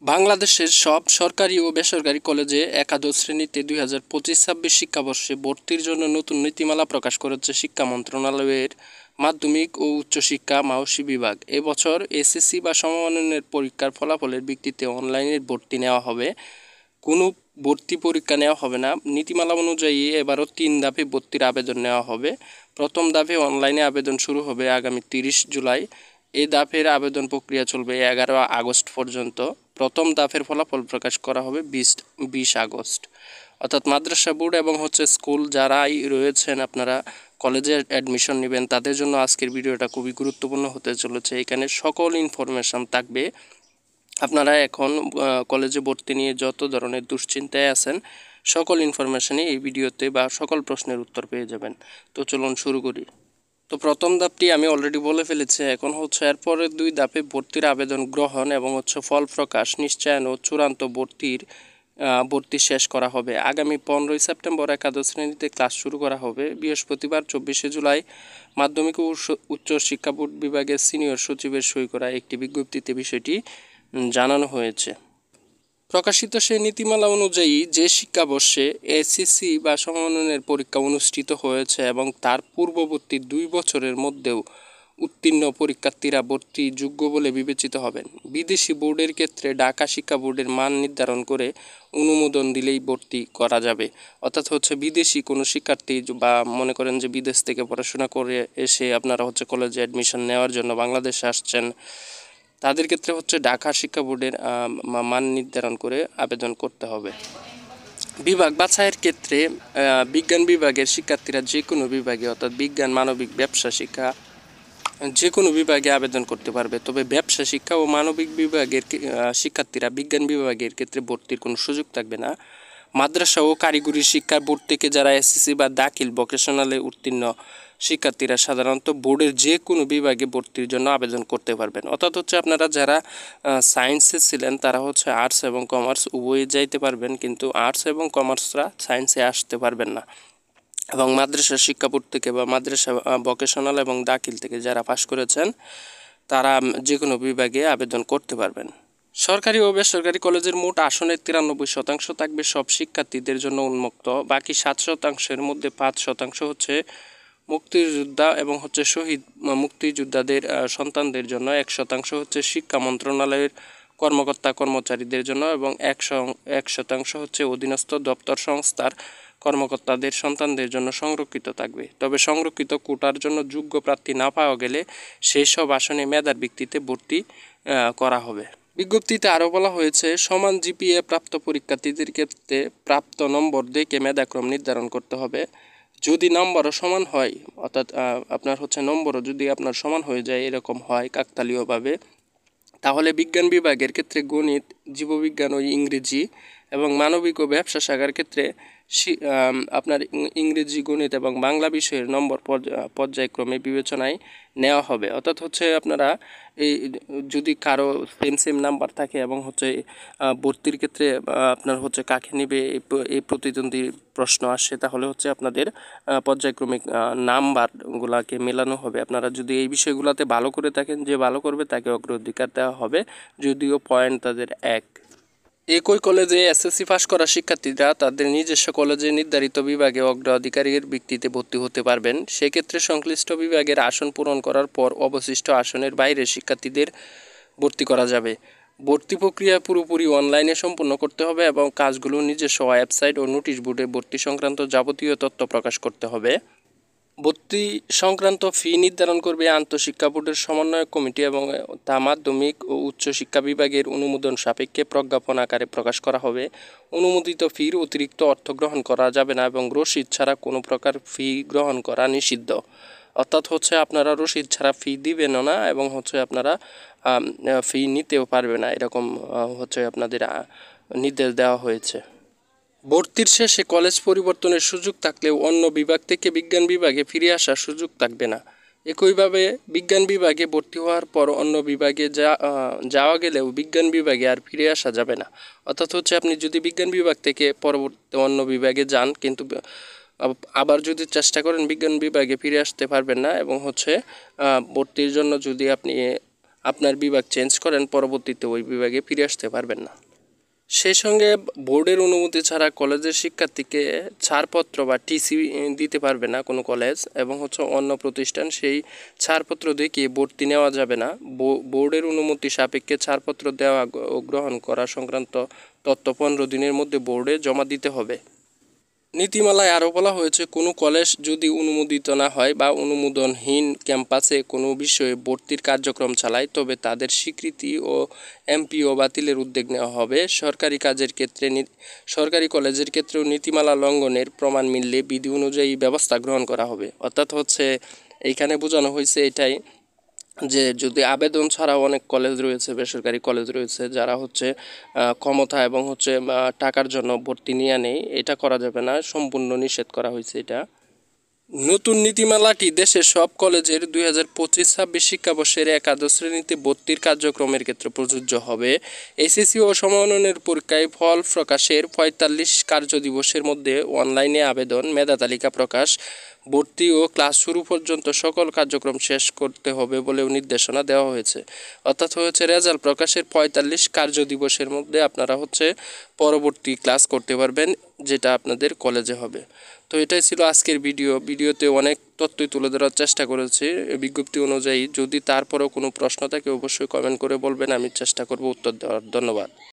বাংলাদেশের সব সরকারি ও বেসরকারি কলেজে একাদশ শ্রেণীতে 2025-26 শিক্ষাবর্ষে ভর্তির জন্য নতুন নীতিমালা প্রকাশ করেছে শিক্ষা মন্ত্রণালয়ের মাধ্যমিক ও উচ্চশিক্ষা মাওসী বিভাগ। এবছর এসএসসি বা সমমানের পরীক্ষার ফলাফলের ভিত্তিতে অনলাইনে ভর্তি নেওয়া হবে, কোনো ভর্তি পরীক্ষা নেওয়া হবে না। নীতিমালা অনুযায়ী এবারও 3 ধাপে ভর্তির আবেদন নেওয়া হবে। প্রথম ধাপে অনলাইনে আবেদন শুরু হবে আগামী 30 জুলাই। এই ধাপের আবেদন প্রক্রিয়া চলবে 11 আগস্ট পর্যন্ত। প্রথম ধাপের ফলাফল প্রকাশ করা হবে 20 আগস্ট। অর্থাৎ মাদ্রাসা বোর্ড এবং স্কুল যারাই রয়েছেন, আপনারা কলেজে অ্যাডমিশন নেবেন, তাদের জন্য আজকের ভিডিওটা খুবই গুরুত্বপূর্ণ হতে চলেছে। এখানে সকল ইনফরমেশন থাকবে। আপনারা এখন কলেজে ভর্তি নিয়ে যত ধরনের দুশ্চিন্তায় আছেন, সকল ইনফরমেশনই এই ভিডিওতে বা সকল প্রশ্নের উত্তর পেয়ে যাবেন। তো চলুন শুরু করি। তো প্রথম ধাপটি আমি অলরেডি বলে ফেলেছি। এখন এরপরের 2 ধাপে ভর্তির আবেদন গ্রহণ এবং ফল প্রকাশ, নিশ্চয়ন ও চূড়ান্ত ভর্তি শেষ করা হবে। আগামী 15 সেপ্টেম্বর একাদশ শ্রেণীতে ক্লাস শুরু করা হবে। বৃহস্পতিবার 24 জুলাই মাধ্যমিক ও উচ্চ শিক্ষা বোর্ড বিভাগের সিনিয়র সচিবের সই করা একটি বিজ্ঞপ্তিতে বিষয়টি জানানো হয়েছে। প্রকাশিত সেই নীতিমালা অনুযায়ী যে শিক্ষাবর্ষে এসএসসি বা সমমানের পরীক্ষা অনুষ্ঠিত হয়েছে এবং তার পূর্ববর্তী 2 বছরের মধ্যেও উত্তীর্ণ পরীক্ষার্থীরা ভর্তি যোগ্য বলে বিবেচিত হবেন। বিদেশি বোর্ডের ক্ষেত্রে ঢাকা শিক্ষা বোর্ডের মান নির্ধারণ করে অনুমোদন দিলেই ভর্তি করা যাবে। অর্থাৎ বিদেশি কোনো শিক্ষার্থী বা মনে করেন যে বিদেশ থেকে পড়াশোনা করে এসে আপনারা কলেজে অ্যাডমিশন নেওয়ার জন্য বাংলাদেশে আসছেন, তাদের ক্ষেত্রে ঢাকা শিক্ষা বোর্ডের মান নির্ধারণ করে আবেদন করতে হবে। বিভাগ বাছাইয়ের ক্ষেত্রে বিজ্ঞান বিভাগের শিক্ষার্থীরা যে কোনো বিভাগে, অর্থাৎ বিজ্ঞান, মানবিক, ব্যবসা শিক্ষা যে কোনো বিভাগে আবেদন করতে পারবে। তবে ব্যবসা শিক্ষা ও মানবিক বিভাগের শিক্ষার্থীরা বিজ্ঞান বিভাগের ক্ষেত্রে ভর্তির কোনো সুযোগ থাকবে না। মাদ্রাসা ও কারিগরি শিক্ষা বোর্ড থেকে যারা এসএসসি বা দাখিল ভোকেশনালে উত্তীর্ণ শিক্ষার্থীরা সাধারণত বোর্ডের যে কোনো বিভাগে ভর্তির জন্য আবেদন করতে পারবেন। অর্থাৎ আপনারা যারা সায়েন্সে ছিলেন তারা আর্টস এবং কমার্স উভয়ে যাইতে পারবেন, কিন্তু আর্টস এবং কমার্সরা সায়েন্সে আসতে পারবেন না। এবং মাদ্রাসা শিক্ষা বোর্ড থেকে বা মাদ্রাসা ভোকেশনাল এবং দাখিল থেকে যারা পাশ করেছেন তারা যে কোনো বিভাগে আবেদন করতে পারবেন। সরকারি ও বেসরকারি কলেজের মোট আসনের 93% থাকবে সব শিক্ষার্থীদের জন্য উন্মুক্ত। বাকি 7%-এর মধ্যে 5% মুক্তিযোদ্ধা এবং শহীদ মুক্তিযোদ্ধাদের সন্তানদের জন্য, 1% শিক্ষা মন্ত্রণালয়ের কর্মকর্তা কর্মচারীদের জন্য এবং 1% অধীনস্থ দপ্তর সংস্থার কর্মকর্তাদের সন্তানদের জন্য সংরক্ষিত থাকবে। তবে সংরক্ষিত কোটার জন্য যোগ্য প্রার্থী না পাওয়া গেলে সেই সব আসনে মেধার ভিত্তিতে ভর্তি করা হবে। বিজ্ঞপ্তিতে আরও বলা হয়েছে, সমান জিপিএ প্রাপ্ত পরীক্ষার্থীদের ক্ষেত্রে প্রাপ্ত নম্বর দেখে মেধাক্রম নির্ধারণ করতে হবে। যদি নম্বরও সমান হয়, অর্থাৎ আপনার নম্বরও যদি আপনার সমান হয়ে যায়, এরকম হয় কাকতালীয়ভাবে, তাহলে বিজ্ঞান বিভাগের ক্ষেত্রে গণিত, জীববিজ্ঞান ও ইংরেজি এবং মানবিক ও ব্যবসা শাখার ক্ষেত্রে আপনার ইংরেজি, গণিত এবং বাংলা বিষয়ের নম্বর পর্যায়ক্রমে বিবেচনায় নেওয়া হবে। অর্থাৎ আপনারা এই যদি কারো সেম নাম্বার থাকে এবং ভর্তির ক্ষেত্রে আপনার কাকে নেবে এই প্রতিদ্বন্দ্বী প্রশ্ন আসে, তাহলে আপনাদের পর্যায়ক্রমিক নাম্বারগুলোকে মেলানো হবে। আপনারা যদি এই বিষয়গুলোতে ভালো করে থাকেন, যে ভালো করবে তাকে অগ্রাধিকার দেওয়া হবে, যদিও পয়েন্ট তাদের এক। একই কলেজে এসএসসি পাস করা শিক্ষার্থীরা তাদের নিজস্ব কলেজে নির্ধারিত বিভাগে অগ্রাধিকারের ভিত্তিতে ভর্তি হতে পারবেন। সেক্ষেত্রে সংশ্লিষ্ট বিভাগের আসন পূরণ করার পর অবশিষ্ট আসনের বাইরের শিক্ষার্থীদের ভর্তি করা যাবে। ভর্তি প্রক্রিয়া পুরোপুরি অনলাইনে সম্পন্ন করতে হবে এবং কাজগুলো নিজস্ব ওয়েবসাইট ও নোটিশ বোর্ডে ভর্তি সংক্রান্ত যাবতীয় তথ্য প্রকাশ করতে হবে। ভর্তি সংক্রান্ত ফি নির্ধারণ করবে আন্তঃশিক্ষা বোর্ডের সমন্বয়ক কমিটি এবং তা মাধ্যমিক ও উচ্চ শিক্ষা বিভাগের অনুমোদন সাপেক্ষে প্রজ্ঞাপন আকারে প্রকাশ করা হবে। অনুমোদিত ফির অতিরিক্ত অর্থ গ্রহণ করা যাবে না এবং রসিদ ছাড়া কোনো প্রকার ফি গ্রহণ করা নিষিদ্ধ। অর্থাৎ আপনারা রসিদ ছাড়া ফি দিবেন না এবং আপনারা ফি নিতেও পারবে না, এরকম আপনাদের নির্দেশ দেওয়া হয়েছে। ভর্তির শেষে কলেজ পরিবর্তনের সুযোগ থাকলেও অন্য বিভাগ থেকে বিজ্ঞান বিভাগে ফিরে আসার সুযোগ থাকবে না। একইভাবে বিজ্ঞান বিভাগে ভর্তি হওয়ার পর অন্য বিভাগে যাওয়া গেলেও বিজ্ঞান বিভাগে আর ফিরে আসা যাবে না। অর্থাৎ আপনি যদি বিজ্ঞান বিভাগ থেকে পরবর্তী অন্য বিভাগে যান, কিন্তু আবার যদি চেষ্টা করেন বিজ্ঞান বিভাগে ফিরে আসতে পারবেন না এবং ভর্তির জন্য যদি আপনি আপনার বিভাগ চেঞ্জ করেন, পরবর্তীতে ওই বিভাগে ফিরে আসতে পারবেন না। সেই সঙ্গে বোর্ডের অনুমতি ছাড়া কলেজের শিক্ষার্থীকে ছাড়পত্র বা টিসি দিতে পারবে না কোনো কলেজ, এবং অন্য প্রতিষ্ঠান সেই ছাড়পত্র দেখিয়ে ভর্তি নেওয়া যাবে না। বোর্ডের অনুমতি সাপেক্ষে ছাড়পত্র দেওয়া ও গ্রহণ করা সংক্রান্ত তথ্য 15 দিনের মধ্যে বোর্ডে জমা দিতে হবে। নীতিমালায় আরও বলা হয়েছে, কোনো কলেজ যদি অনুমোদিত না হয় বা অনুমোদনহীন ক্যাম্পাসে কোনো বিষয়ে ভর্তির কার্যক্রম চালায়, তবে তাদের স্বীকৃতি ও এমপিও বাতিলের উদ্যোগ নেওয়া হবে। সরকারি কলেজের ক্ষেত্রেও নীতিমালা লঙ্ঘনের প্রমাণ মিললে বিধি অনুযায়ী ব্যবস্থা গ্রহণ করা হবে। অর্থাৎ এইখানে বোঝানো হয়েছে এটাই, যে যদি আবেদন ছাড়াও অনেক কলেজ রয়েছে, বেসরকারি কলেজ রয়েছে, যারা ক্ষমতা এবং টাকার জন্য ভর্তি নিয়ে নেই, এটা করা যাবে না, সম্পূর্ণ নিষেধ করা হয়েছে এটা। নতুন নীতিমালাটি দেশের সব কলেজের 2025-26 শিক্ষাবর্ষের একাদশ শ্রেণীতে ভর্তির কার্যক্রমের ক্ষেত্রে প্রযোজ্য হবে। এসএসসি ও সমমানের পরীক্ষায় ফল প্রকাশের 45 কার্যদিবসের মধ্যে অনলাইনে আবেদন, মেধা তালিকা প্রকাশ, ভর্তি ও ক্লাস শুরু পর্যন্ত সকল কার্যক্রম শেষ করতে হবে বলেও নির্দেশনা দেওয়া হয়েছে। অর্থাৎ রেজাল্ট প্রকাশের 45 কার্যদিবসের মধ্যে আপনারা পরবর্তী ক্লাস করতে পারবেন, যেটা আপনাদের কলেজে হবে। তো এটাই ছিল আজকের ভিডিওতে অনেক তথ্যই তুলে ধরার চেষ্টা করেছি বিজ্ঞপ্তি অনুযায়ী। যদি তারপরেও কোনো প্রশ্ন থাকে অবশ্যই কমেন্ট করে বলবেন, আমি চেষ্টা করব উত্তর দেওয়ার। ধন্যবাদ।